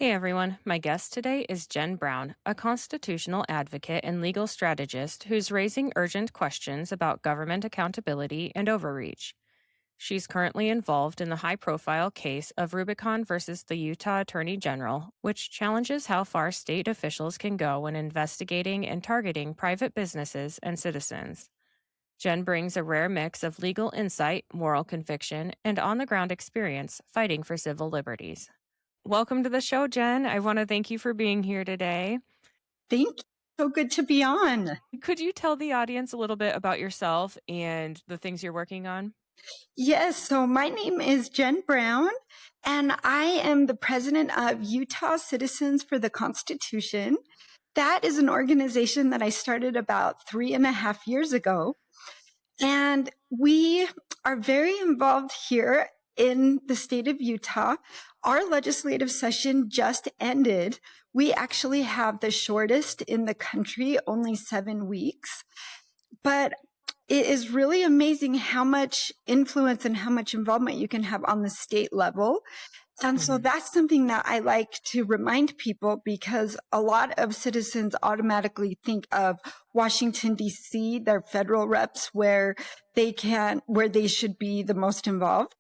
Hey everyone, my guest today is Jen Brown, a constitutional advocate and legal strategist who's raising urgent questions about government accountability and overreach. She's currently involved in the high profile case of Rubicon versus the Utah Attorney General, which challenges how far state officials can go when investigating and targeting private businesses and citizens. Jen brings a rare mix of legal insight, moral conviction, and on the ground experience fighting for civil liberties. Welcome to the show, Jen. I want to thank you for being here today. Thank you. So good to be on. Could you tell the audience a little bit about yourself and the things you're working on? Yes, so my name is Jen Brown, and I am the president of Utah Citizens for the Constitution. That is an organization that I started about 3.5 years ago. And we are very involved here in the state of Utah. Our legislative session just ended. We actually have the shortest in the country, only 7 weeks. But it is really amazing how much influence and how much involvement you can have on the state level. And so that's something that I like to remind people, because a lot of citizens automatically think of Washington, D.C., their federal reps, where they should be the most involved.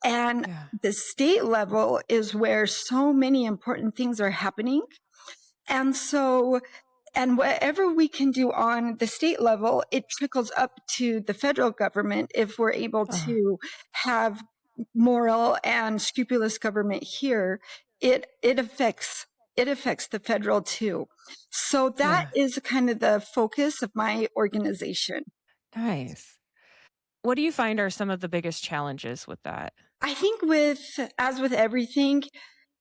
And the state level is where so many important things are happening. And whatever we can do on the state level, it trickles up to the federal government if we're able to have moral and scrupulous government here. It affects the federal too. So that is kind of the focus of my organization. Nice. What do you find are some of the biggest challenges with that? I think as with everything,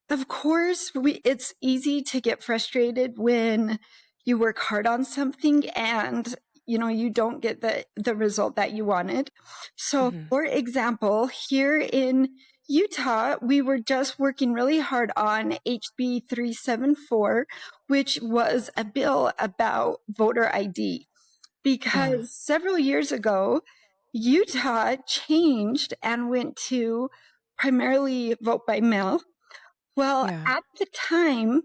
of course, it's easy to get frustrated when you work hard on something and you don't get the result that you wanted. So, for example, here in Utah, we were just working really hard on HB 374, which was a bill about voter ID, because several years ago, Utah changed and went to primarily vote by mail. Well, at the time,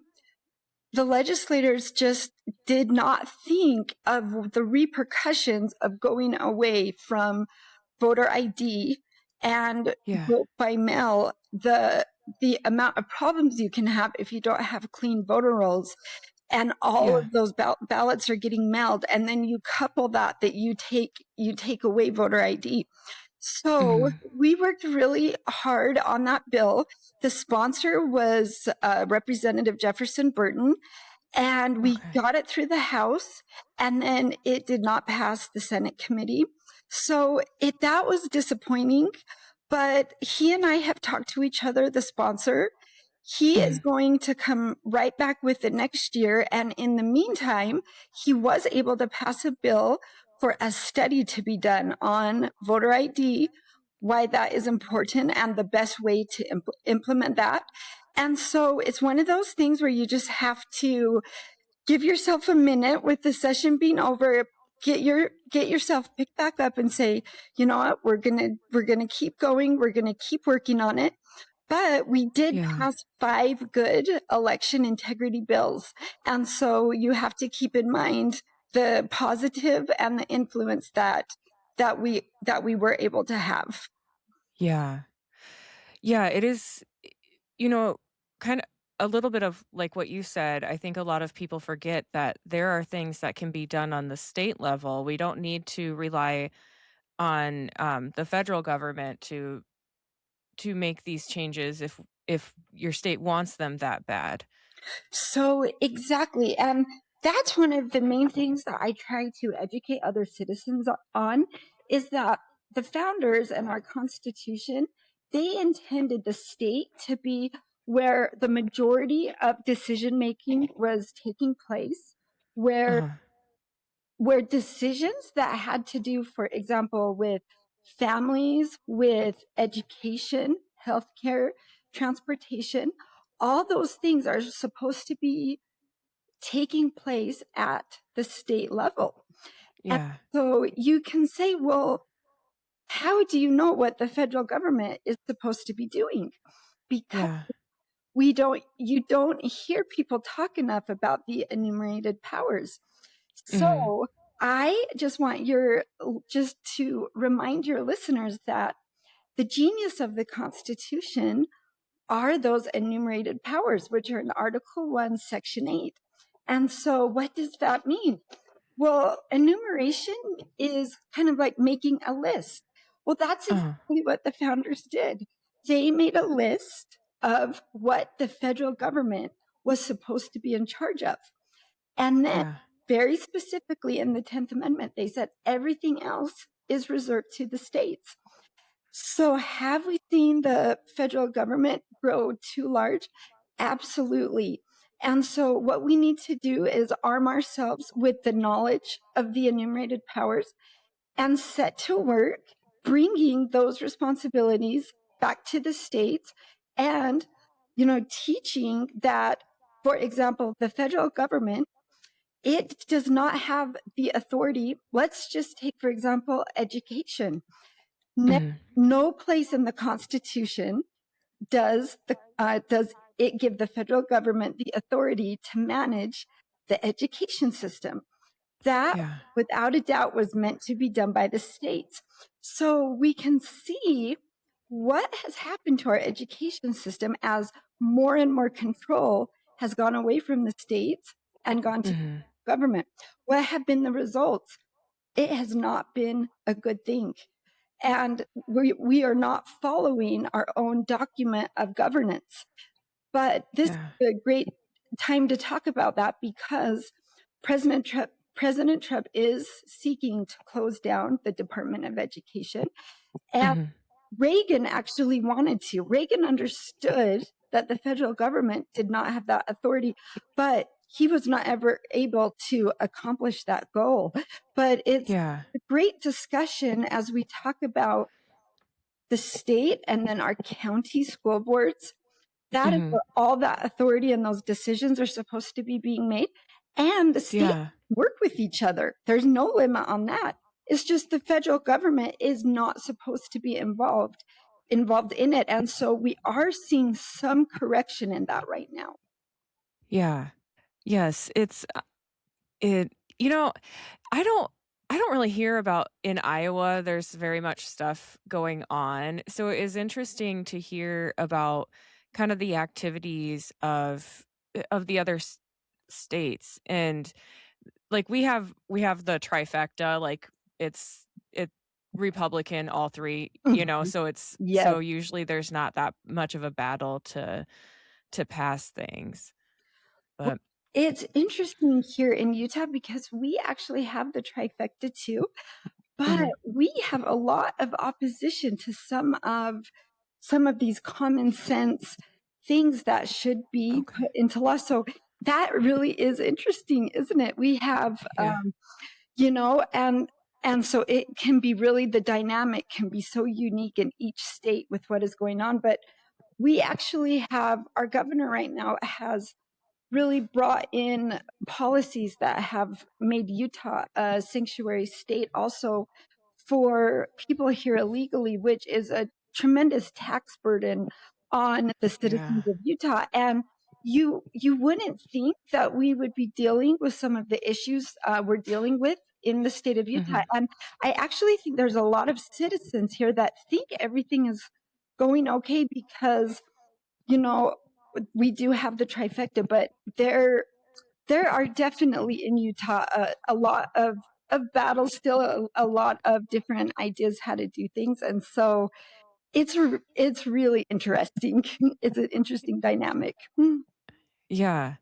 the legislators just did not think of the repercussions of going away from voter ID and vote by mail, the amount of problems you can have if you don't have clean voter rolls, and all of those ballots are getting mailed, and then you couple that you take away voter ID. So we worked really hard on that bill. The sponsor was Representative Jefferson Burton, and we got it through the House, and then it did not pass the Senate committee. So that was disappointing, but he and I have talked to each other, the sponsor. He is going to come right back with it next year, and in the meantime, he was able to pass a bill for a study to be done on voter ID, why that is important, and the best way to implement that. And so it's one of those things where you just have to give yourself a minute with the session being over, get yourself picked back up and say, you know what, we're gonna keep going, we're gonna keep working on it. But we did pass 5 good election integrity bills. And so you have to keep in mind the positive and the influence that we were able to have. Yeah, it is, kind of a little bit of like what you said. I think a lot of people forget that there are things that can be done on the state level. We don't need to rely on the federal government to make these changes if your state wants them that bad. So exactly. And that's one of the main things that I try to educate other citizens on, is that the founders and our Constitution, they intended the state to be where the majority of decision making was taking place, where decisions that had to do, for example, with families, with education, healthcare, transportation, all those things are supposed to be taking place at the state level. And so you can say, well, how do you know what the federal government is supposed to be doing? Because you don't hear people talk enough about the enumerated powers. Mhm. So I just want just to remind your listeners that the genius of the Constitution are those enumerated powers, which are in Article 1, Section 8. And so what does that mean? Well, enumeration is kind of like making a list. Well, that's Uh, exactly what the founders did. They made a list of what the federal government was supposed to be in charge of. And then, yeah. very specifically in the 10th Amendment, they said everything else is reserved to the states. So, have we seen the federal government grow too large? Absolutely. And so, what we need to do is arm ourselves with the knowledge of the enumerated powers and set to work bringing those responsibilities back to the states and, teaching that, for example, the federal government, it does not have the authority. Let's just take, for example, education. No, Mhm. no place in the Constitution does it give the federal government the authority to manage the education system. That, Yeah. without a doubt, was meant to be done by the states. So we can see what has happened to our education system as more and more control has gone away from the states and gone to Mhm. government. What have been the results? It has not been a good thing. And we are not following our own document of governance. But this Yeah. is a great time to talk about that because President Trump is seeking to close down the Department of Education. And Mhm. Reagan actually wanted to. Reagan understood that the federal government did not have that authority, but he was not ever able to accomplish that goal. But it's Yeah. a great discussion as we talk about the state and then our county school boards. That is Mhm. where all that authority and those decisions are supposed to be being made. And the states Yeah. work with each other. There's no limit on that. It's just the federal government is not supposed to be involved in it. And so we are seeing some correction in that right now. Yeah. Yes, it you know, I don't I don't really hear about in Iowa, there's very much stuff going on. So it is interesting to hear about kind of the activities of the other states. And like we have the trifecta, like it Republican all three, Mhm. so it's Yes. so usually there's not that much of a battle to pass things. Well, But it's interesting here in Utah because we actually have the trifecta too, but mhm, we have a lot of opposition to some of these common sense things that should be okay. put into law. So that really is interesting, isn't it? We have, Yeah. and so it can be really the dynamic can be so unique in each state with what is going on. But we actually have our governor right now has really brought in policies that have made Utah a sanctuary state also for people here illegally, which is a tremendous tax burden on the Yeah. citizens of Utah. And you wouldn't think that we would be dealing with some of the issues we're dealing with in the state of Utah. Mhm. And I actually think there's a lot of citizens here that think everything is going okay because you know we do have the trifecta, but there are definitely in Utah a lot of battles, still a lot of different ideas how to do things, and so it's really interesting. It's an interesting dynamic. Yeah.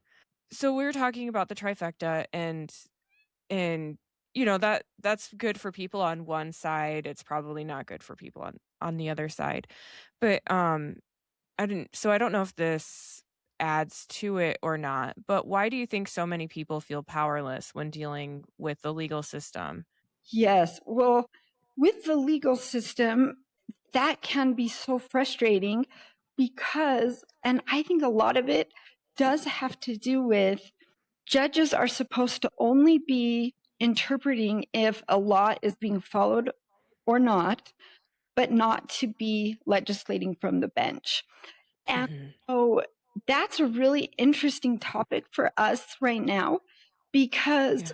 So we were talking about the trifecta and that's good for people on one side. It's probably not good for people on the other side. But I don't know if this adds to it or not, but why do you think so many people feel powerless when dealing with the legal system? Yes, well, with the legal system, that can be so frustrating because, and I think a lot of it does have to do with judges are supposed to only be interpreting if a law is being followed or not, but not to be legislating from the bench. And Mhm. so that's a really interesting topic for us right now, because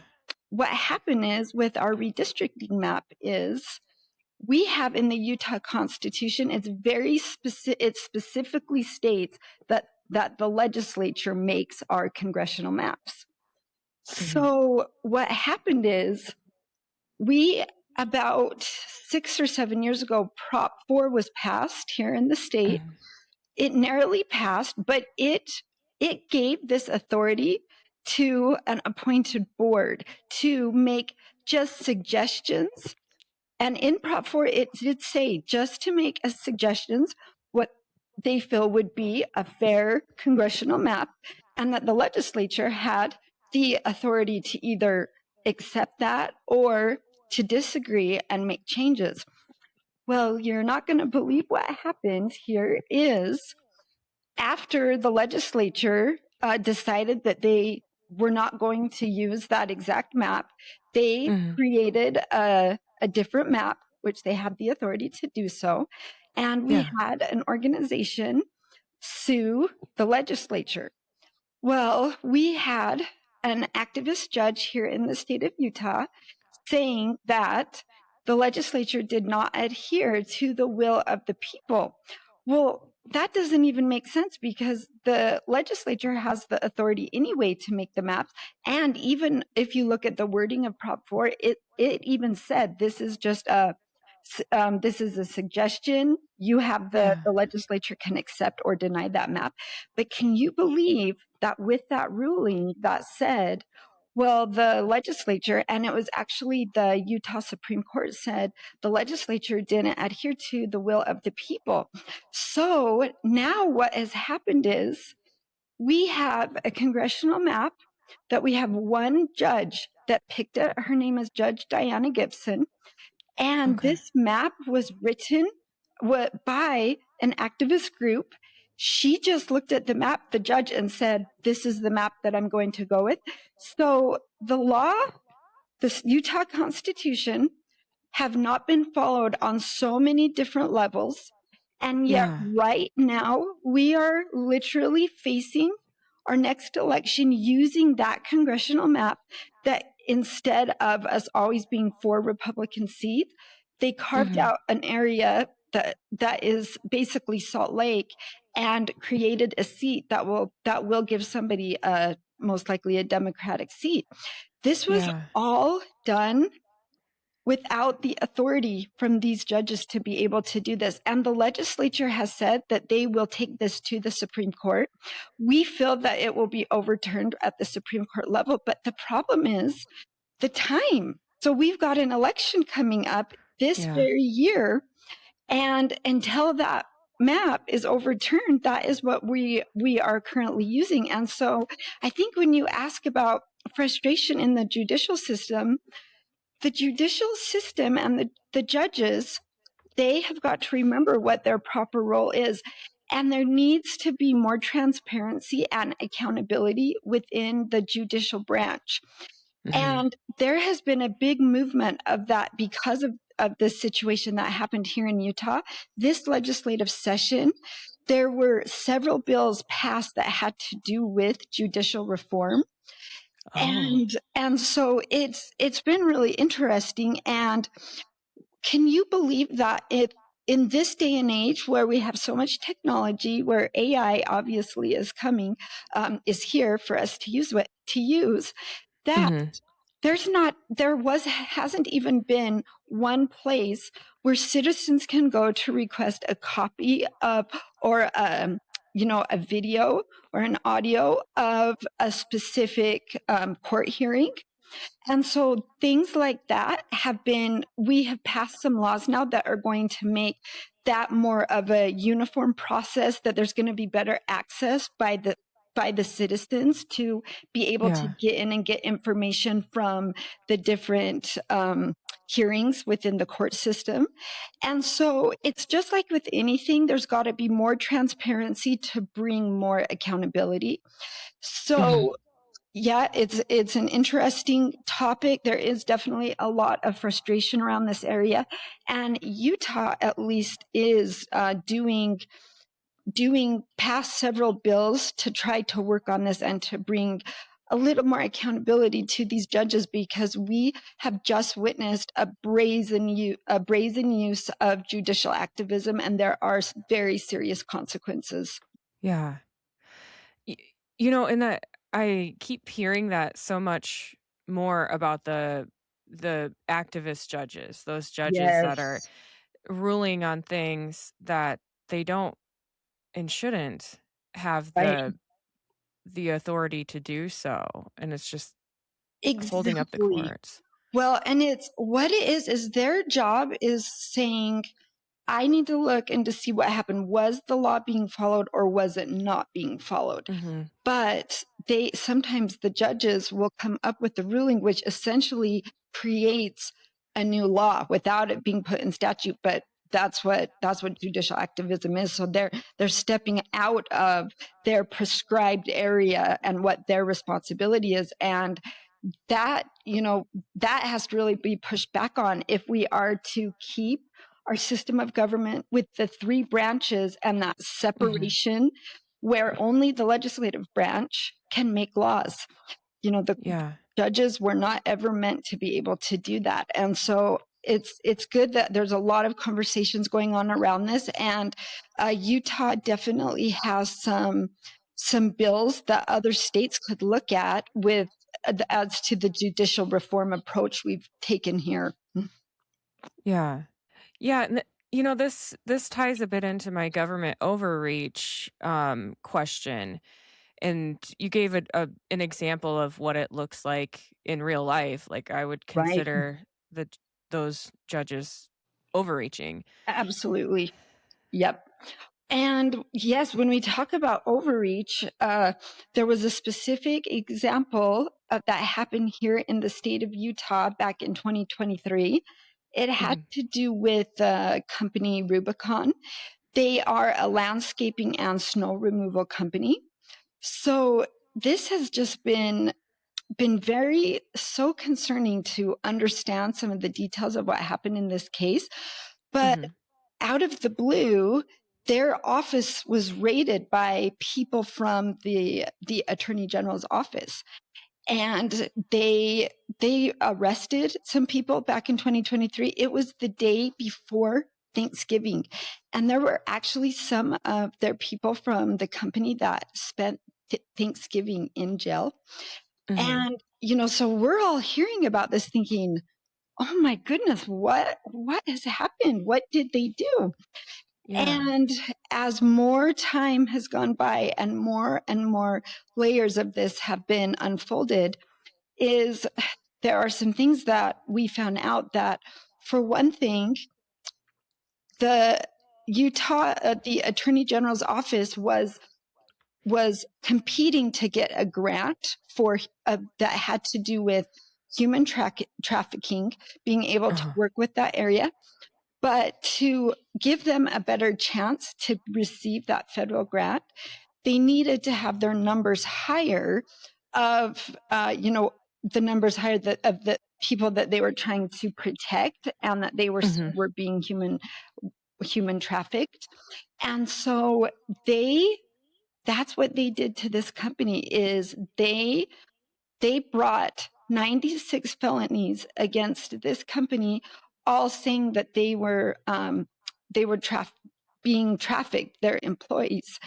what happened is with our redistricting map is we have in the Utah Constitution, it's very specific, it specifically states that the legislature makes our congressional maps. So what happened is about 6 or 7 years ago, Prop 4 was passed here in the state. It narrowly passed, but it gave this authority to an appointed board to make just suggestions. And in Prop 4, it did say just to make as suggestions what they feel would be a fair congressional map, and that the legislature had the authority to either accept that or to disagree and make changes. Well, you're not going to believe what happened here is after the legislature decided that they were not going to use that exact map, they created a different map, which they had the authority to do so. And we had an organization sue the legislature. Well, we had an activist judge here in the state of Utah saying that the legislature did not adhere to the will of the people. Well, that doesn't even make sense because the legislature has the authority anyway to make the maps. And even if you look at the wording of Prop 4, it even said this is just this is a suggestion. You have the legislature can accept or deny that map. But can you believe that with that ruling that said, well, the legislature, and it was actually the Utah Supreme Court said the legislature didn't adhere to the will of the people. So now what has happened is we have a congressional map that we have one judge that picked it. Her name is Judge Diana Gibson. And this map was written by an activist group. She just looked at the map, the judge, and said, this is the map that I'm going to go with. So the law, the Utah Constitution, have not been followed on so many different levels. And yet right now, we are literally facing our next election using that congressional map that instead of us always being 4 Republican seats, they carved out an area that is basically Salt Lake and created a seat that will give somebody most likely a Democratic seat. This was all done without the authority from these judges to be able to do this. And the legislature has said that they will take this to the Supreme Court. We feel that it will be overturned at the Supreme Court level, but the problem is the time. So we've got an election coming up this very year, and until that map is overturned, that is what we are currently using. And so I think when you ask about frustration in the judicial system and the judges, they have got to remember what their proper role is. And there needs to be more transparency and accountability within the judicial branch. And there has been a big movement of that because of this situation that happened here in Utah. This legislative session, there were several bills passed that had to do with judicial reform. And so it's been really interesting. And can you believe that in this day and age where we have so much technology, where AI obviously is coming, is here for us to use, that hasn't even been one place where citizens can go to request a copy of or a video or an audio of a specific court hearing. And so things like that we have passed some laws now that are going to make that more of a uniform process, that there's going to be better access by the citizens to be able to get in and get information from the different hearings within the court system. And so it's just like with anything, there's got to be more transparency to bring more accountability. So it's an interesting topic. There is definitely a lot of frustration around this area. And Utah, at least, is doing passed several bills to try to work on this and to bring a little more accountability to these judges, because we have just witnessed a brazen use of judicial activism, and there are very serious consequences. Yeah. Y- You know, and that I keep hearing that so much more about the activist judges, those judges that are Yes. ruling on things that they don't and shouldn't have Right. the authority to do so, and it's just holding up the Exactly. courts. Well, and it's what it is their job is saying, I need to look and to see what happened. Was the law being followed or was it not being followed? Mhm. But sometimes the judges will come up with the ruling, which essentially creates a new law without it being put in statute. But that's what judicial activism is. So they're stepping out of their prescribed area and what their responsibility is. And that, that has to really be pushed back on if we are to keep our system of government with the three branches and that Mhm. separation where only the legislative branch can make laws. The Yeah. judges were not ever meant to be able to do that. And so it's good that there's a lot of conversations going on around this. And Utah definitely has some bills that other states could look at with as to the judicial reform approach we've taken here. Yeah. Yeah, and you know, this ties a bit into my government overreach question. And you gave an example of what it looks like in real life. Like I would Right. consider those judges overreaching. Absolutely. Yep. And yes, when we talk about overreach, there was a specific example that happened here in the state of Utah back in 2023. It had Mhm. to do with the company Rubicon. They are a landscaping and snow removal company. So this has just been very so concerning to understand some of the details of what happened in this case. But Mhm. out of the blue, their office was raided by people from the attorney general's office, and they arrested some people back in 2023. It was the day before Thanksgiving, and there were actually some of their people from the company that spent Thanksgiving in jail. Mhm. And so we're all hearing about this thinking, oh my goodness, what has happened? What did they do? Yeah. And as more time has gone by and more layers of this have been unfolded, is there are some things that we found out that, for one thing, the the Attorney General's office was competing to get a grant for that had to do with trafficking, being able to Uh-huh. work with that area. But to give them a better chance to receive that federal grant, they needed to have their numbers higher of, the numbers higher of the people that they were trying to protect and that they Mhm. were being human trafficked. And so that's what they did to this company is they brought 96 felonies against this company, all saying that they were being trafficked, their employees,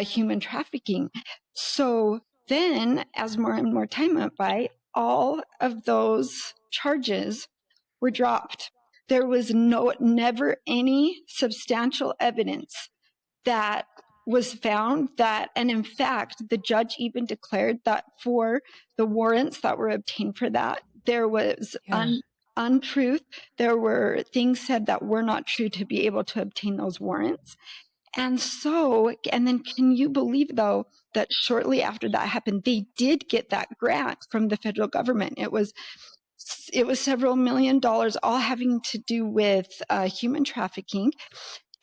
human trafficking. So then, as more and more time went by, all of those charges were dropped. There was never any substantial evidence that was found that, and in fact, the judge even declared that for the warrants that were obtained for that, there was Yeah. untruth. There were things said that were not true to be able to obtain those warrants. And so, and then can you believe though, that shortly after that happened, they did get that grant from the federal government. It was several $1,000,000, all having to do with human trafficking.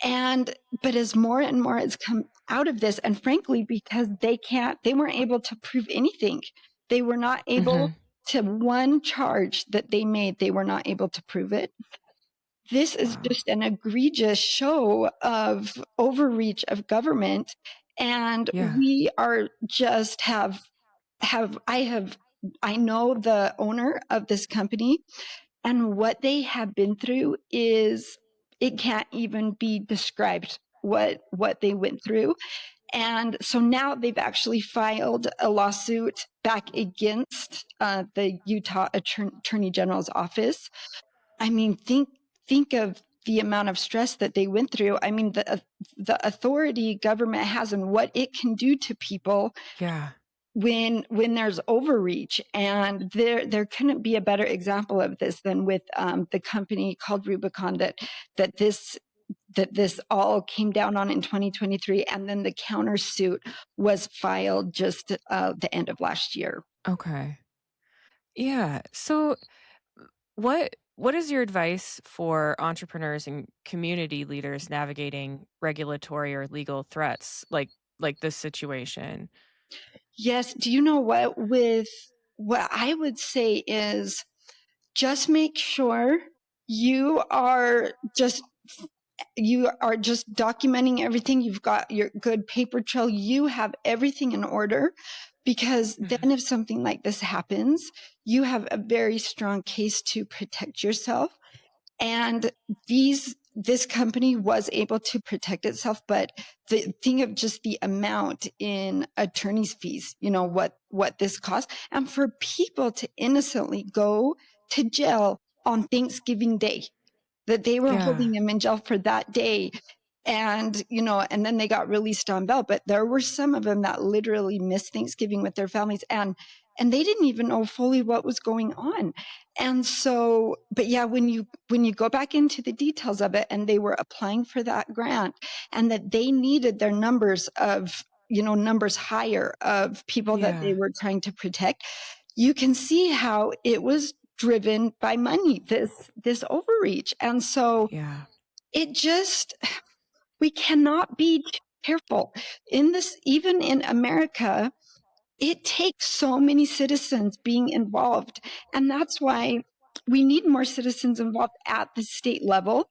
But as more and more has come out of this, and frankly, because they weren't able to prove anything. They were not able Mhm. to, one charge that they made, they were not able to prove it. This is Wow. just an egregious show of overreach of government. And Yeah. we are just I know the owner of this company, and what they have been through is, it can't even be described what they went through. And so now they've actually filed a lawsuit back against the Utah Attorney General's office. I mean, think of the amount of stress that they went through. I mean, the authority government has and what it can do to people Yeah. when there's overreach. And there couldn't be a better example of this than with the company called Rubicon that this all came down on in 2023, and then the countersuit was filed just the end of last year. Okay. Yeah. So what is your advice for entrepreneurs and community leaders navigating regulatory or legal threats like this situation? Yes, do you know what I would say is, just make sure you are just you are just documenting everything. You've got your good paper trail. You have everything in order, because Mhm. then if something like this happens, you have a very strong case to protect yourself. And this company was able to protect itself, but the thing of just the amount in attorney's fees, what this costs, and for people to innocently go to jail on Thanksgiving Day, that they were Yeah. holding him in jail for that day. And, and then they got released on bail. But there were some of them that literally missed Thanksgiving with their families. And they didn't even know fully what was going on. And so, but yeah, when you go back into the details of it, and they were applying for that grant, and that they needed their numbers higher of people that they Yeah. were trying to protect, you can see how it was driven by money, this overreach. And so Yeah. it just, we cannot be too careful in this. Even in America, it takes so many citizens being involved, and that's why we need more citizens involved at the state level,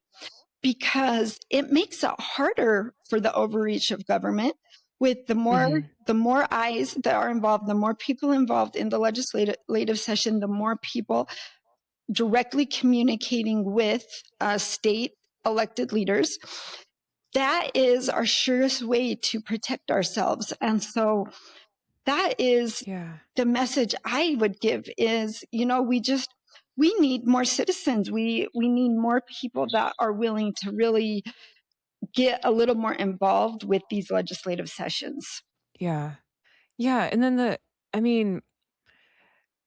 because it makes it harder for the overreach of government. With Mhm. the more eyes that are involved, the more people involved in the legislative session, the more people directly communicating with state elected leaders. That is our surest way to protect ourselves. And so that is Yeah. the message I would give is, we need more citizens. We need more people that are willing to really get a little more involved with these legislative sessions. Yeah. Yeah, and then I mean,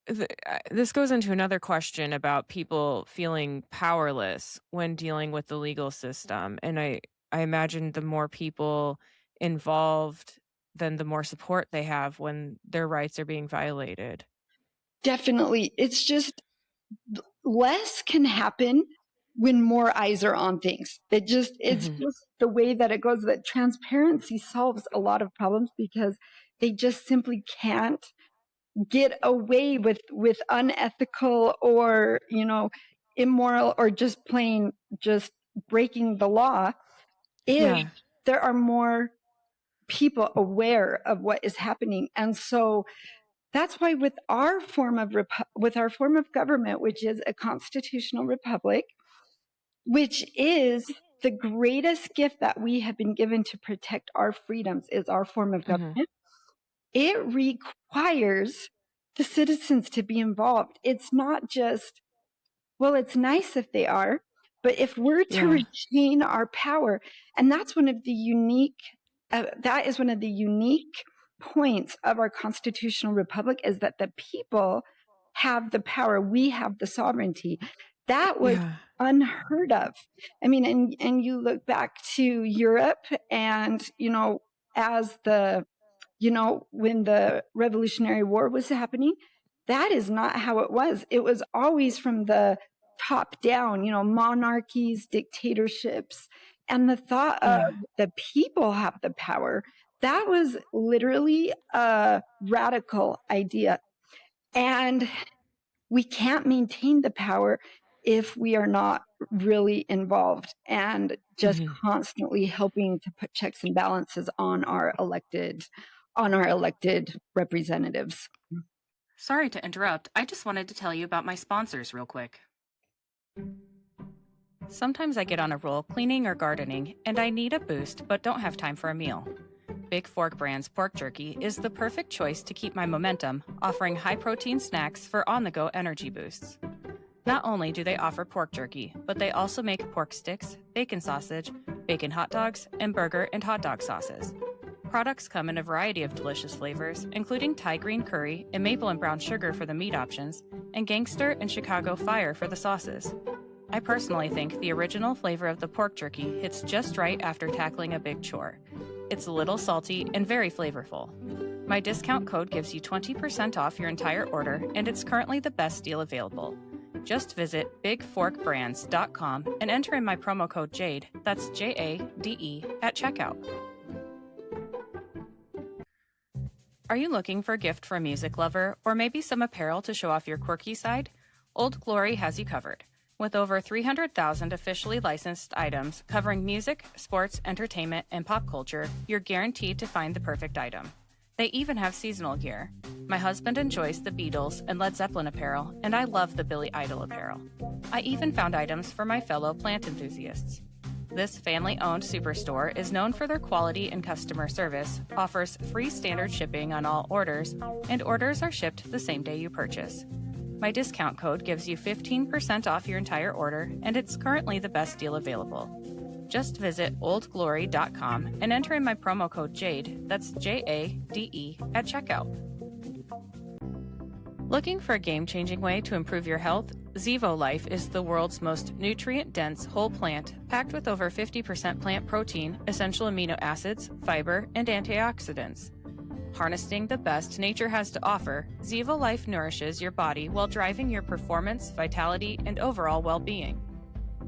this goes into another question about people feeling powerless when dealing with the legal system, and I imagine the more people involved, then the more support they have when their rights are being violated. Definitely. It's just, less can happen when more eyes are on things. It's Mhm. just the way that it goes, that transparency solves a lot of problems, because they just simply can't get away with unethical or, immoral, or just plain just breaking the law, if Yeah. there are more people aware of what is happening. And so that's why with our form of government, which is a constitutional republic, which is the greatest gift that we have been given to protect our freedoms, is our form of Mhm. government. It requires the citizens to be involved. It's not just, well, it's nice if they are, but if we're to Yeah. retain our power, and that is one of the unique points of our constitutional republic, is that the people have the power. We have the sovereignty. That was Yeah. unheard of. I mean, and you look back to Europe, and, as when the Revolutionary War was happening, that is not how it was. It was always from the top down, monarchies, dictatorships, and the thought of Yeah. the people have the power. That was literally a radical idea. And we can't maintain the power if we are not really involved and just Mhm. constantly helping to put checks and balances on our elected representatives. Sorry to interrupt. I just wanted to tell you about my sponsors real quick. Sometimes I get on a roll cleaning or gardening, and I need a boost but don't have time for a meal. Big Fork Brand's pork jerky is the perfect choice to keep my momentum, offering high protein snacks for on the go energy boosts. Not only do they offer pork jerky, but they also make pork sticks, bacon sausage, bacon hot dogs, and burger and hot dog sauces. Products come in a variety of delicious flavors, including Thai green curry and maple and brown sugar for the meat options, and gangster and Chicago fire for the sauces. I personally think the original flavor of the pork jerky hits just right after tackling a big chore. It's a little salty and very flavorful. My discount code gives you 20% off your entire order, and it's currently the best deal available. Just visit bigforkbrands.com and enter in my promo code JADE, that's JADE, at checkout. Are you looking for a gift for a music lover, or maybe some apparel to show off your quirky side? Old Glory has you covered. With over 300,000 officially licensed items covering music, sports, entertainment, and pop culture, you're guaranteed to find the perfect item. They even have seasonal gear. My husband enjoys the Beatles and Led Zeppelin apparel, and I love the Billy Idol apparel. I even found items for my fellow plant enthusiasts. This family-owned superstore is known for their quality and customer service, offers free standard shipping on all orders, and orders are shipped the same day you purchase. My discount code gives you 15% off your entire order, and it's currently the best deal available. Just visit oldglory.com and enter in my promo code JADE, that's JADE, at checkout. Looking for a game-changing way to improve your health? Zevo Life is the world's most nutrient-dense whole plant, packed with over 50% plant protein, essential amino acids, fiber, and antioxidants. Harnessing the best nature has to offer, Zevo Life nourishes your body while driving your performance, vitality, and overall well-being.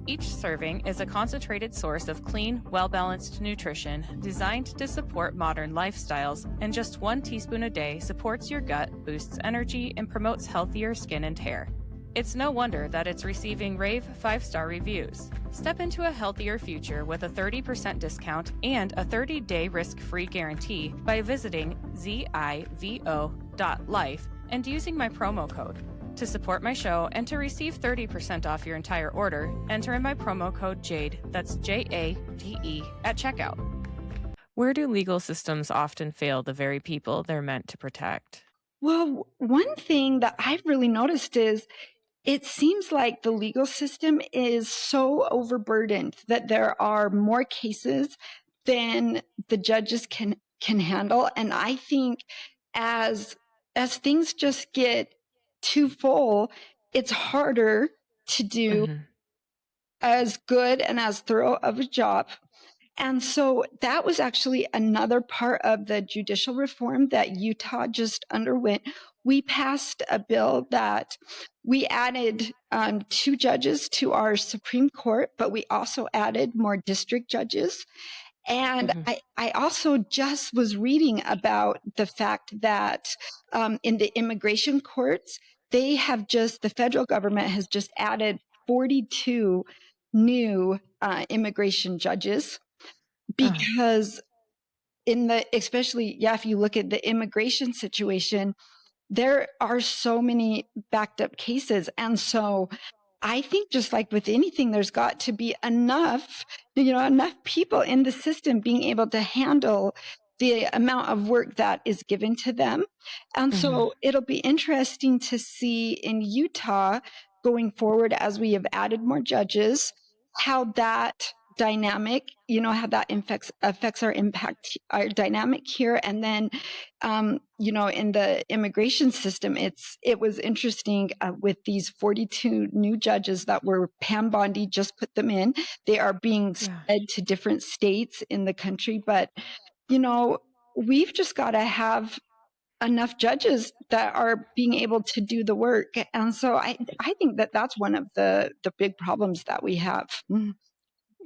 Each serving is a concentrated source of clean, well-balanced nutrition designed to support modern lifestyles, and just 1 teaspoon a day supports your gut, boosts energy, and promotes healthier skin and hair. It's no wonder that it's receiving rave 5-star reviews. Step into a healthier future with a 30% discount and a 30-day risk-free guarantee by visiting zivo.life and using my promo code. To support my show and to receive 30% off your entire order, enter in my promo code JADE, that's JADE, at checkout. Where do legal systems often fail the very people they're meant to protect? Well, one thing that I've really noticed is it seems like the legal system is so overburdened that there are more cases than the judges can handle. And I think as things just get too full, it's harder to do as good and as thorough of a job. And so that was actually another part of the judicial reform that Utah just underwent. We passed a bill that we added 2 judges to our Supreme Court, but we also added more district judges. And I also just was reading about the fact that in the immigration courts, the federal government has just added 42 new immigration judges. Because especially if you look at the immigration situation, there are so many backed up cases. And so I think just like with anything, there's got to be enough people in the system being able to handle the amount of work that is given to them. And so it'll be interesting to see in Utah going forward, as we have added more judges, how that dynamic, how that affects our dynamic here. And then, in the immigration system, it was interesting with these 42 new judges that were Pam Bondi just put them in. They are being spread to different states in the country, but we've just got to have enough judges that are being able to do the work. And so I think that that's one of the big problems that we have.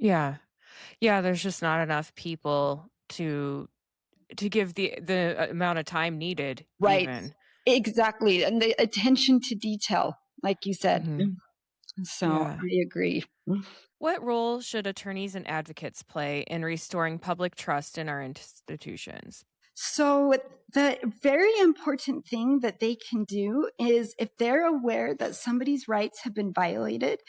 Yeah. Yeah, there's just not enough people to give the amount of time needed Right. even. Exactly. And the attention to detail, like you said. So Yeah. I agree. What role should attorneys and advocates play in restoring public trust in our institutions? So the very important thing that they can do is, if they're aware that somebody's rights have been violated,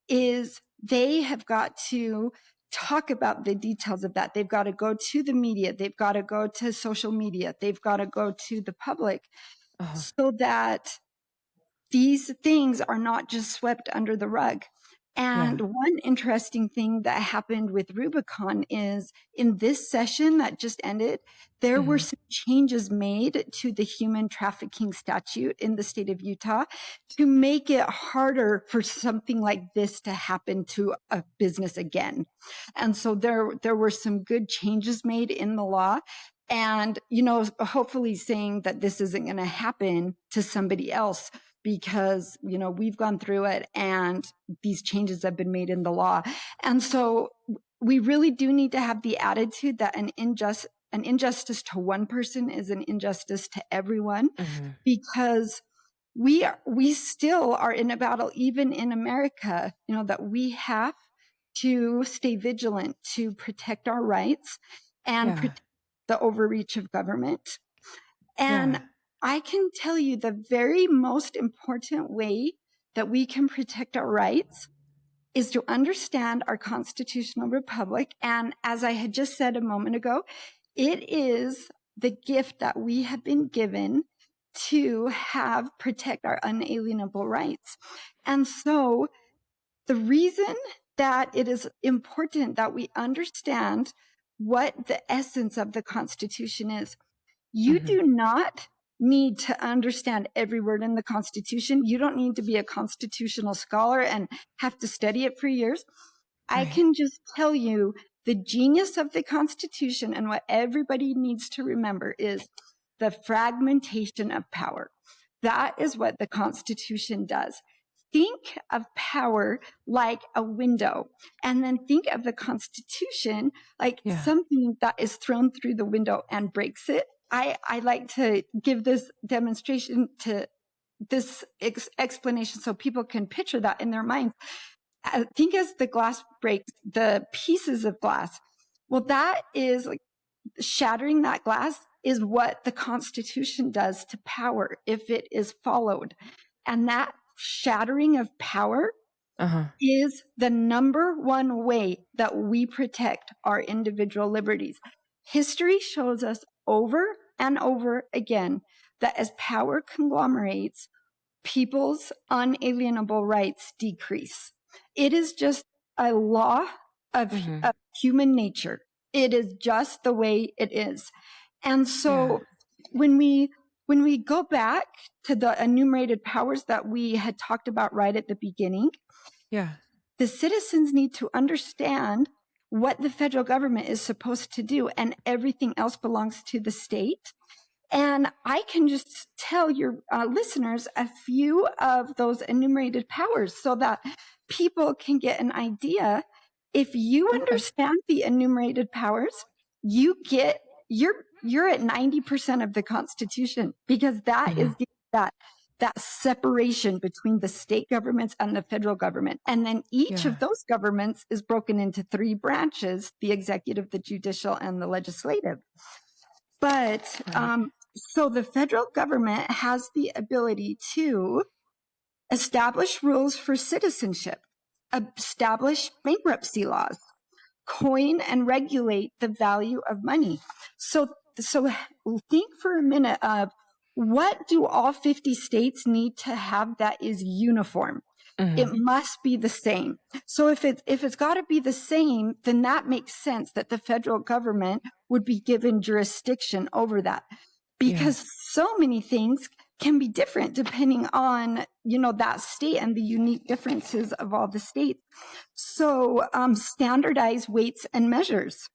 is they have got to talk about the details of that. They've got to go to the media. They've got to go to social media. They've got to go to the public Uh-huh. so that these things are not just swept under the rug. And Yeah. one interesting thing that happened with Rubicon is, in this session that just ended, there were Hmm. some changes made to the human trafficking statute in the state of Utah to make it harder for something like this to happen to a business again. And so there were some good changes made in the law. And, hopefully saying that this isn't going to happen to somebody else, because, we've gone through it and these changes have been made in the law. And so we really do need to have the attitude that an injustice to one person is an injustice to everyone, Hmm. because we still are in a battle, even in America, that we have to stay vigilant to protect our rights and Yeah. protect the overreach of government. And Yeah. I can tell you the very most important way that we can protect our rights is to understand our constitutional republic. And as I had just said a moment ago, it is the gift that we have been given to have protect our unalienable rights. And so the reason that it is important that we understand what the essence of the Constitution is, you Hmm. do not need to understand every word in the Constitution. You don't need to be a constitutional scholar and have to study it for years. I Right. can just tell you the genius of the Constitution, and what everybody needs to remember is the fragmentation of power. That is what the Constitution does. Think of power like a window, and then think of the Constitution like Yeah. something that is thrown through the window and breaks it. I like to give this demonstration to this explanation so people can picture that in their minds. Think as the glass breaks, the pieces of glass. Well, that is like shattering that glass is what the Constitution does to power if it is followed. And that shattering of power Uh-huh. is the number one way that we protect our individual liberties. History shows us over and over again that as power conglomerates, people's unalienable rights decrease. It is just a law of, Hmm. of human nature. It is just the way it is. And Yeah. so when we go back to the enumerated powers that we had talked about right at the beginning, Yeah. the citizens need to understand what the federal government is supposed to do, and everything else belongs to the state. And I can just tell your listeners a few of those enumerated powers so that people can get an idea. If you Okay. understand the enumerated powers, you're at 90% of the Constitution, because that Hmm. is that separation between the state governments and the federal government. And then each of Yeah. those governments is broken into three branches: the executive, the judicial, and the legislative. But Right. so the federal government has the ability to establish rules for citizenship, establish bankruptcy laws, coin and regulate the value of money. So think for a minute of, what do all 50 states need to have that is uniform? It Hmm. must be the same. So if it's got to be the same, then that makes sense that the federal government would be given jurisdiction over that, Yeah. because so many things can be different depending on, that state and the unique differences of all the states. So standardize weights and measures,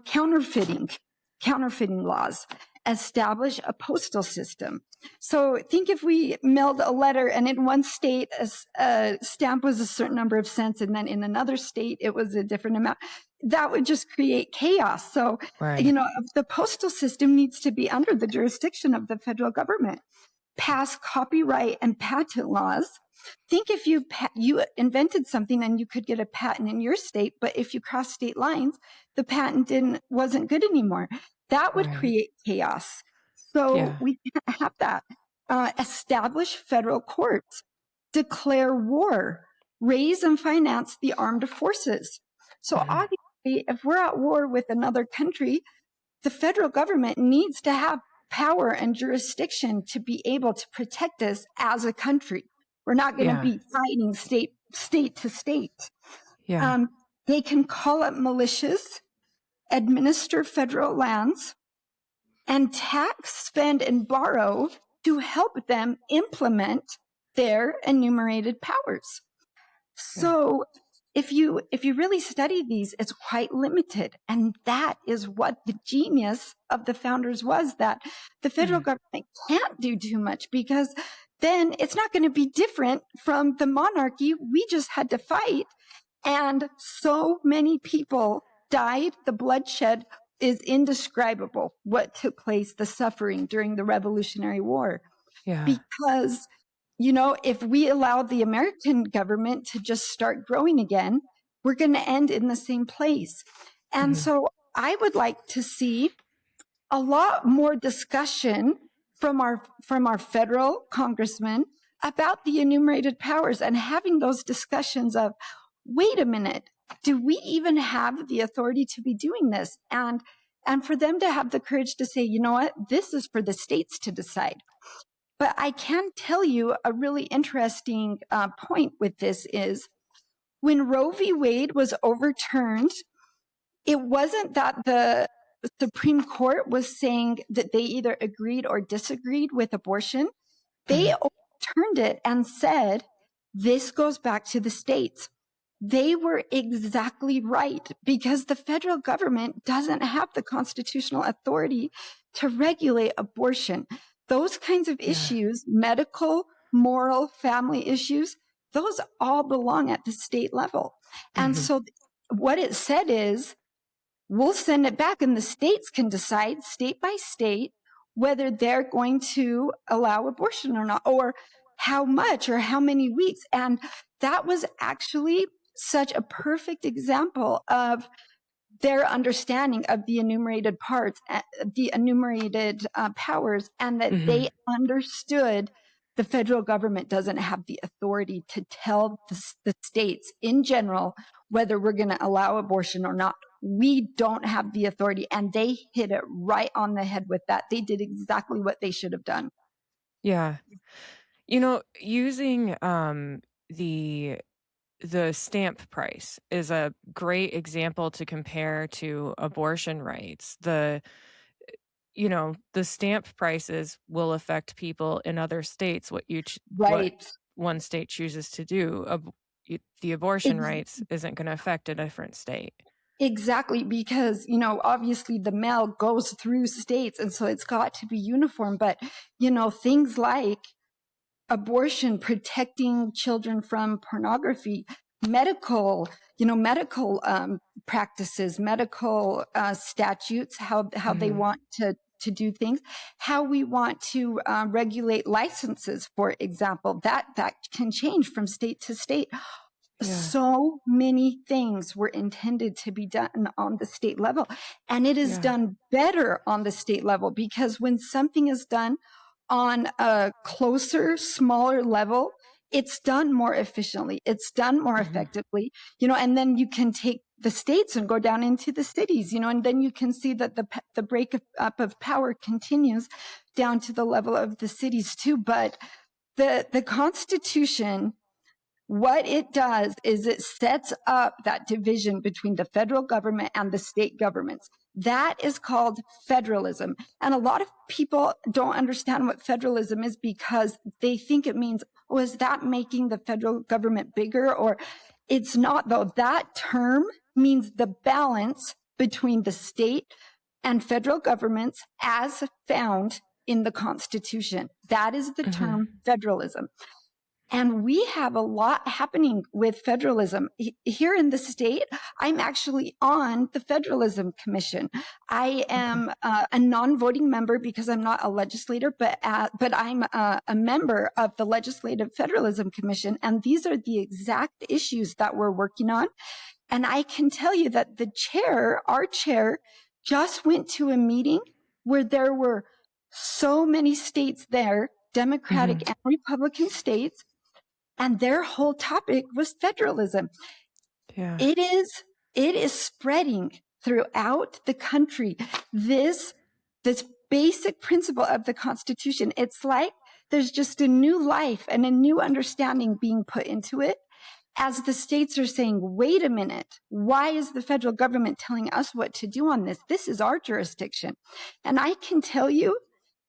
counterfeiting laws, establish a postal system. So think if we mailed a letter and in one state a stamp was a certain number of cents, and then in another state it was a different amount, that would just create chaos. So, Right. the postal system needs to be under the jurisdiction of the federal government. Pass copyright and patent laws, Think if you invented something and you could get a patent in your state, but if you cross state lines, the patent wasn't good anymore. That would create chaos. So we can't have that. Establish federal courts, declare war, raise and finance the armed forces. So obviously, if we're at war with another country, the federal government needs to have power and jurisdiction to be able to protect us as a country. We're not going to be fighting state to state. They can call up militias, administer federal lands, and tax, spend, and borrow to help them implement their enumerated powers. So if you really study these, it's quite limited. And that is what the genius of the founders was, that the federal government can't do too much, because then it's not going to be different from the monarchy we just had to fight. And so many people died. The bloodshed is indescribable, what took place, the suffering during the Revolutionary War. Because, if we allow the American government to just start growing again, we're going to end in the same place. And so I would like to see a lot more discussion from our federal congressmen about the enumerated powers, and having those discussions of, wait a minute, do we even have the authority to be doing this? And for them to have the courage to say, you know what, this is for the states to decide. But I can tell you a really interesting point with this is, when Roe v. Wade was overturned, it wasn't that the Supreme Court was saying that they either agreed or disagreed with abortion. They overturned it and said, this goes back to the states. They were exactly right, because the federal government doesn't have the constitutional authority to regulate abortion. Those kinds of issues, medical, moral, family issues, those all belong at the state level. And so what it said is, we'll send it back and the states can decide state by state whether they're going to allow abortion or not, or how much or how many weeks. And that was actually such a perfect example of their understanding of the enumerated parts, the enumerated powers, and that they understood the federal government doesn't have the authority to tell the states in general whether we're going to allow abortion or not. We don't have the authority. And they hit it right on the head with that. They did exactly what they should have done. Yeah. Using the stamp price is a great example to compare to abortion rights. The stamp prices will affect people in other states, what one state chooses to do. The abortion rights isn't going to affect a different state. Exactly, because, obviously the mail goes through states, and so it's got to be uniform. But, things like abortion, protecting children from pornography, medical practices, medical statutes, how they want to do things, how we want to regulate licenses, for example, that can change from state to state. So many things were intended to be done on the state level, and it is done better on the state level, because when something is done on a closer, smaller level, it's done more efficiently, it's done more effectively, and then you can take the states and go down into the cities, and then you can see that the breakup of power continues down to the level of the cities too. But the Constitution, what it does is it sets up that division between the federal government and the state governments. That is called federalism. And a lot of people don't understand what federalism is, because they think it means, is that making the federal government bigger? Or it's not, though. That term means the balance between the state and federal governments as found in the Constitution. That is the term federalism. And we have a lot happening with federalism. Here in the state, I'm actually on the Federalism Commission. I am a non-voting member because I'm not a legislator, but I'm a member of the Legislative Federalism Commission. And these are the exact issues that we're working on. And I can tell you that our chair, just went to a meeting where there were so many states there, Democratic and Republican states, and their whole topic was federalism. Yeah. It is spreading throughout the country. This basic principle of the Constitution, it's like there's just a new life and a new understanding being put into it, as the states are saying, wait a minute, why is the federal government telling us what to do on this? This is our jurisdiction. And I can tell you,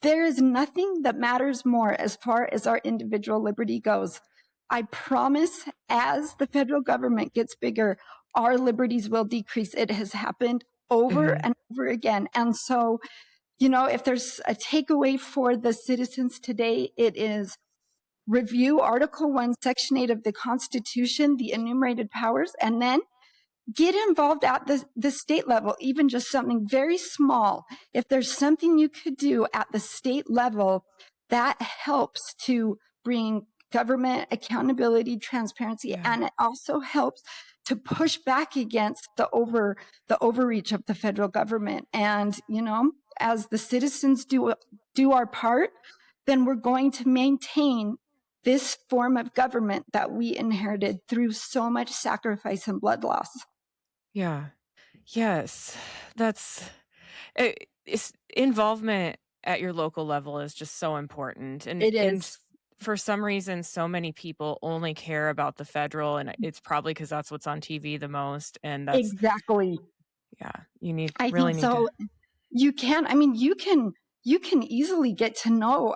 there is nothing that matters more as far as our individual liberty goes. I promise, as the federal government gets bigger, our liberties will decrease. It has happened over and over again. And so, if there's a takeaway for the citizens today, it is review Article 1, Section 8 of the Constitution, the enumerated powers, and then get involved at the state level, even just something very small. If there's something you could do at the state level, that helps to bring government accountability, transparency, and it also helps to push back against the overreach of the federal government. And, as the citizens do our part, then we're going to maintain this form of government that we inherited through so much sacrifice and blood loss. Yeah. Yes. It's involvement at your local level is just so important. And It and is. for some reason, so many people only care about the federal, and it's probably because that's what's on TV the most. And that's Exactly. you I really think need so. to. You can easily get to know.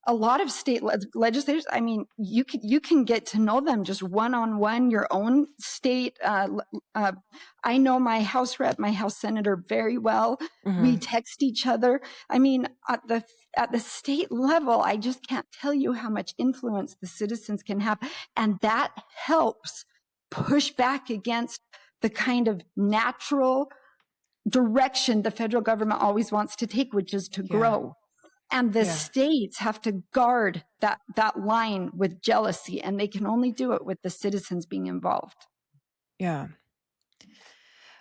A lot of state legislators, you can get to know them just one-on-one, your own state. I know my House rep, my House senator very well. We text each other. At the state level, I just can't tell you how much influence the citizens can have. And that helps push back against the kind of natural direction the federal government always wants to take, which is to grow. And the states have to guard that line with jealousy, and they can only do it with the citizens being involved. Yeah.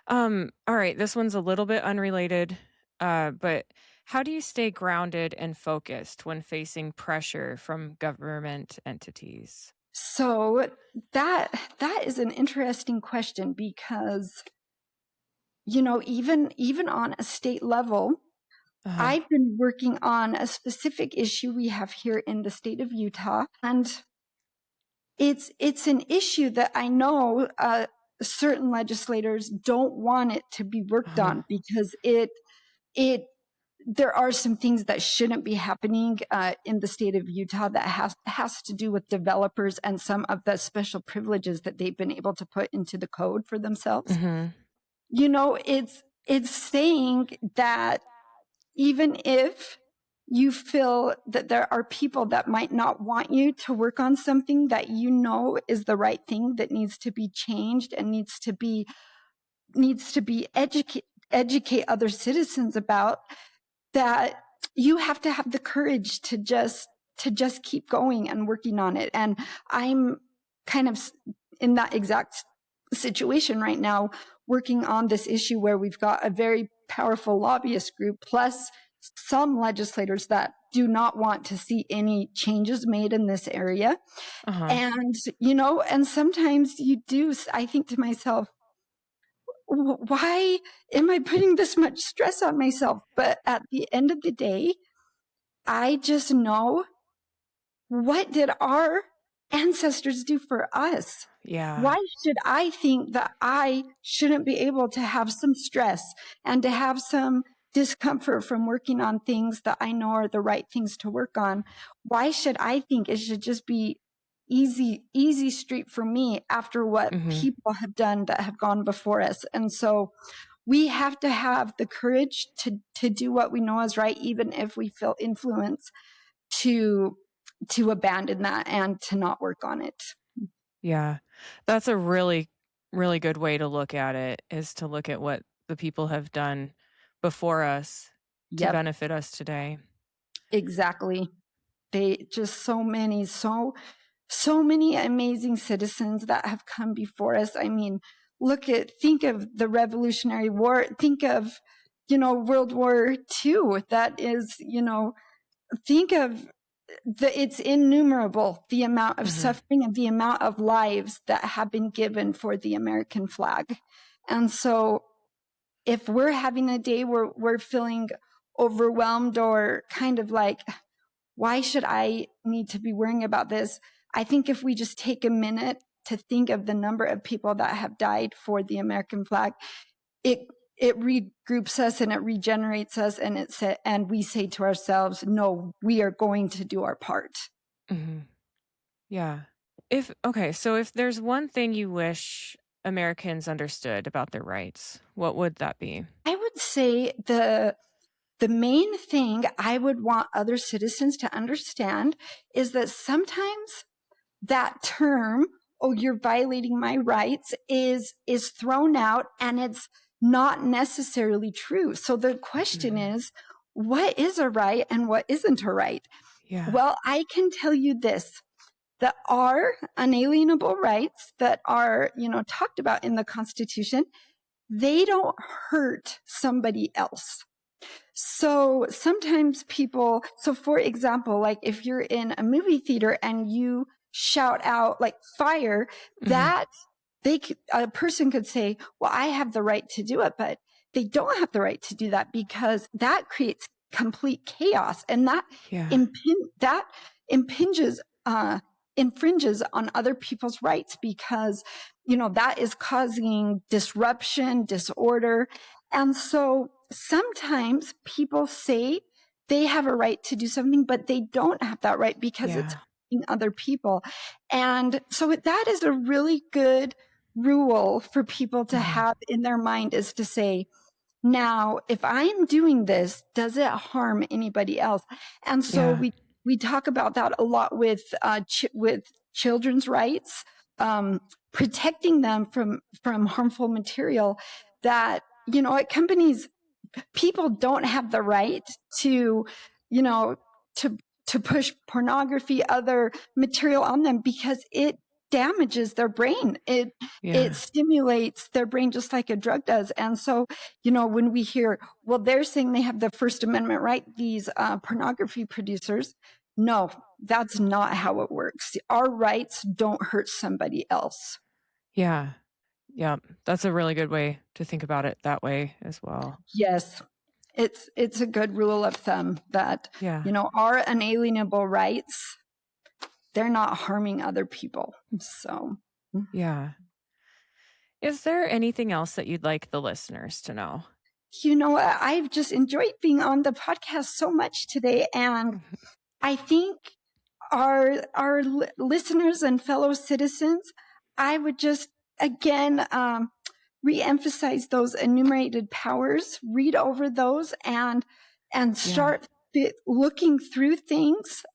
All right. This one's a little bit unrelated, but how do you stay grounded and focused when facing pressure from government entities? So that is an interesting question because, even on a state level, I've been working on a specific issue we have here in the state of Utah, and it's an issue that I know certain legislators don't want it to be worked on because there are some things that shouldn't be happening in the state of Utah that has to do with developers and some of the special privileges that they've been able to put into the code for themselves. It's saying that even if you feel that there are people that might not want you to work on something that is the right thing, that needs to be changed and needs to be educate other citizens about, that you have to have the courage to just keep going and working on it. And I'm kind of in that exact situation right now, working on this issue where we've got a very powerful lobbyist group, plus some legislators that do not want to see any changes made in this area. And, and sometimes I think to myself, why am I putting this much stress on myself? But at the end of the day, I just know, what did our ancestors do for us? Yeah. Why should I think that I shouldn't be able to have some stress and to have some discomfort from working on things that I know are the right things to work on? Why should I think it should just be easy street for me after what people have done that have gone before us? And so we have to have the courage to do what we know is right, even if we feel influence, to abandon that and to not work on it. Yeah. That's a really, really good way to look at it, is to look at what the people have done before us to Yep, benefit us today. exactly. They just so many amazing citizens that have come before us. I mean, think of the Revolutionary War, think of, World War II. That is, think of it's innumerable, the amount of Mhm. suffering and the amount of lives that have been given for the American flag. And so if we're having a day where we're feeling overwhelmed or kind of like, why should I need to be worrying about this? I think if we just take a minute to think of the number of people that have died for the American flag, it regroups us and it regenerates us, and we say to ourselves, no, we are going to do our part. Mhm. Yeah. So if there's one thing you wish Americans understood about their rights, what would that be? I would say the main thing I would want other citizens to understand is that sometimes that term, oh, you're violating my rights, is thrown out, and it's not necessarily true. So the question Mhm. is, what is a right and what isn't a right? Yeah. Well, I can tell you this, that our unalienable rights that are, talked about in the Constitution, they don't hurt somebody else. So sometimes for example, like if you're in a movie theater and you shout out like fire, Mhm. that a person could say, well, I have the right to do it, but they don't have the right to do that, because that creates complete chaos, and that Yeah. that impinges, infringes on other people's rights, because, that is causing disruption, disorder. And so sometimes people say they have a right to do something, but they don't have that right because it's Yeah. hurting other people. And so that is a really good rule for people to Mhm. have in their mind, is to say, now, if I'm doing this, does it harm anybody else? And so Yeah. we talk about that a lot with children's rights, protecting them from harmful material. That, at companies, people don't have the right to, you know, to push pornography, other material on them, because it damages their brain. It Yeah. stimulates their brain just like a drug does. And so, when we hear, well, they're saying they have the First Amendment right, these pornography producers, no, that's not how it works. Our rights don't hurt somebody else. Yeah. Yeah. That's a really good way to think about it that way as well. Yes. It's a good rule of thumb that, Yeah. our unalienable rights, they're not harming other people. So, Yeah. Is there anything else that you'd like the listeners to know? I've just enjoyed being on the podcast so much today. And Mhm. I think our listeners and fellow citizens, I would just again reemphasize those enumerated powers. Read over those and Yeah. start looking through things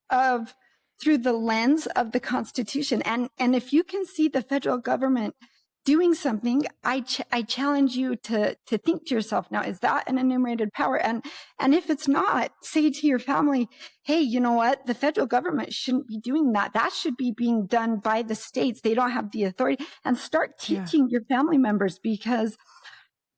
through the lens of the Constitution. And if you can see the federal government doing something, I challenge you to think to yourself, now, is that an enumerated power? And if it's not, say to your family, hey, you know what? The federal government shouldn't be doing that. That should be being done by the states. They don't have the authority. And start Yeah. teaching your family members, because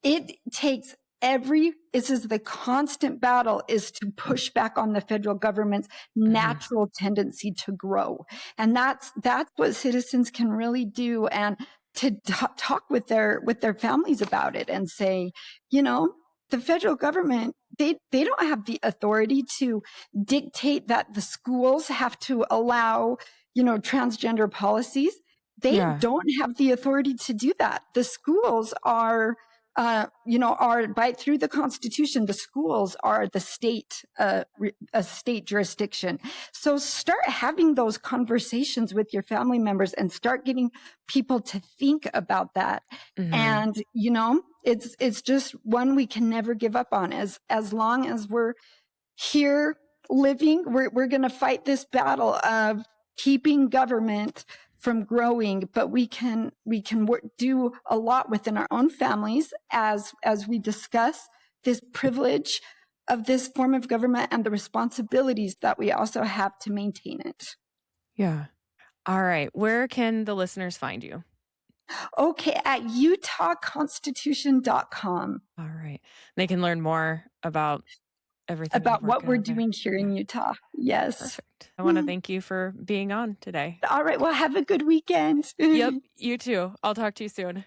it takes this is the constant battle, is to push back on the federal government's Mhm. natural tendency to grow. And that's what citizens can really do. And to talk with their families about it and say, the federal government, they don't have the authority to dictate that the schools have to allow, transgender policies. They Yeah. don't have the authority to do that. The schools are through the Constitution, the schools are the state, a state jurisdiction. So start having those conversations with your family members and start getting people to think about that. Mhm. And, it's just one we can never give up on, as long as we're here living. We're going to fight this battle of keeping government from growing, but we can do a lot within our own families as we discuss this privilege of this form of government and the responsibilities that we also have to maintain it. Yeah. All right. Where can the listeners find you? Okay, at utahconstitution.com. All right. They can learn more about everything About you're what working we're on there. doing here in Utah. Yes. Perfect. I want to thank you for being on today. All right. Well, have a good weekend. Yep. You too. I'll talk to you soon.